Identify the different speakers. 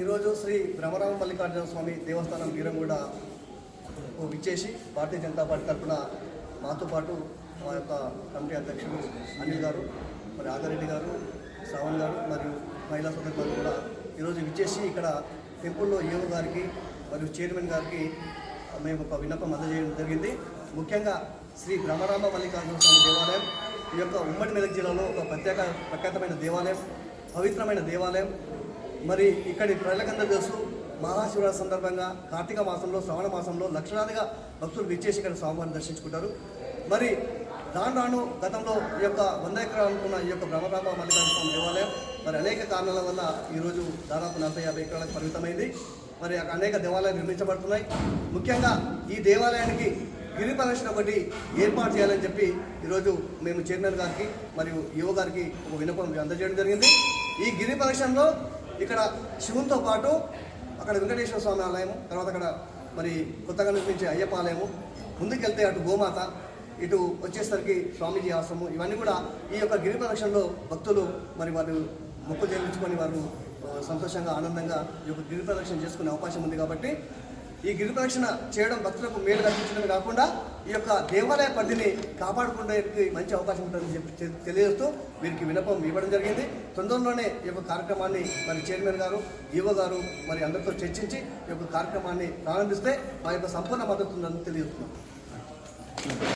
Speaker 1: ఈరోజు శ్రీ బ్రహ్మరామ మల్లికార్జున స్వామి దేవస్థానం గీరంగూడ విచ్చేసి భారతీయ జనతా పార్టీ తరఫున మాతో పాటు మా యొక్క కమిటీ అధ్యక్షులు అనిల్ గారు, మరి ఆగారెడ్డి గారు, శ్రావణ్ గారు మరియు మహిళా సోదరులు కూడా ఈరోజు విచ్చేసి ఇక్కడ టెంపుల్లో ఏవో గారికి మరియు చైర్మన్ గారికి మేము ఒక విన్నపం అందజేయడం జరిగింది. ముఖ్యంగా శ్రీ బ్రహ్మరామ మల్లికార్జున స్వామి దేవాలయం ఈ యొక్క ఉమ్మడి మెదక్ జిల్లాలో ఒక ప్రఖ్యాతమైన దేవాలయం, పవిత్రమైన దేవాలయం. మరి ఇక్కడి ప్రజలకందరూ తెలుసు, మహాశివరాత్రి సందర్భంగా కార్తీక మాసంలో, శ్రావణ మాసంలో లక్షలాదిగా భక్తులు విచ్చేసి ఇక్కడ స్వామివారిని దర్శించుకుంటారు. మరి రాను గతంలో ఈ యొక్క 100 ఎకరాలు అనుకున్న ఈ యొక్క బ్రహ్మరామ మల్లికార్జున స్వామి దేవాలయం మరి అనేక కారణాల వల్ల ఈరోజు దాదాపు 40-50 ఎకరాలకు పరిమితమైంది. మరి అనేక దేవాలయాలు నిర్మించబడుతున్నాయి. ముఖ్యంగా ఈ దేవాలయానికి గిరి ప్రదక్షిణ ఒకటి ఏర్పాటు చేయాలని చెప్పి ఈరోజు మేము చైర్మన్ గారికి మరియు యువ గారికి ఒక విన్నపం అందజేయడం జరిగింది. ఈ గిరి ప్రదక్షిణలో ఇక్కడ శివునితో పాటు అక్కడ వెంకటేశ్వర స్వామి ఆలయం, తర్వాత అక్కడ మరి కొత్తగా నిర్మించే అయ్యప్ప ఆలయము, ముందుకెళ్తే అటు గోమాత, ఇటు వచ్చేసరికి స్వామీజీ ఆశ్రమం, ఇవన్నీ కూడా ఈ యొక్క గిరి ప్రదక్షిణలో భక్తులు మరి వారు మొక్కు చెల్లించుకొని వారు సంతోషంగా ఆనందంగా ఈ యొక్క గిరి ప్రదక్షిణ చేసుకునే అవకాశం ఉంది. కాబట్టి ఈ గిరి ప్రదక్షిణ చేయడం భక్తులకు మేలు కల్పించడమే కాకుండా ఈ యొక్క దేవాలయ పరిధిని కాపాడుకునేందుకు మంచి అవకాశం ఉంటుందని చెప్పి తెలియజేస్తూ వీరికి విన్నపం ఇవ్వడం జరిగింది. తొందరలోనే ఈ యొక్క కార్యక్రమాన్ని మరి చైర్మన్ గారు, ఈవో గారు మరి అందరితో చర్చించి ఈ యొక్క కార్యక్రమాన్ని ప్రారంభిస్తే మా యొక్క సంపూర్ణ మద్దతు ఉందని తెలియజేస్తున్నాం.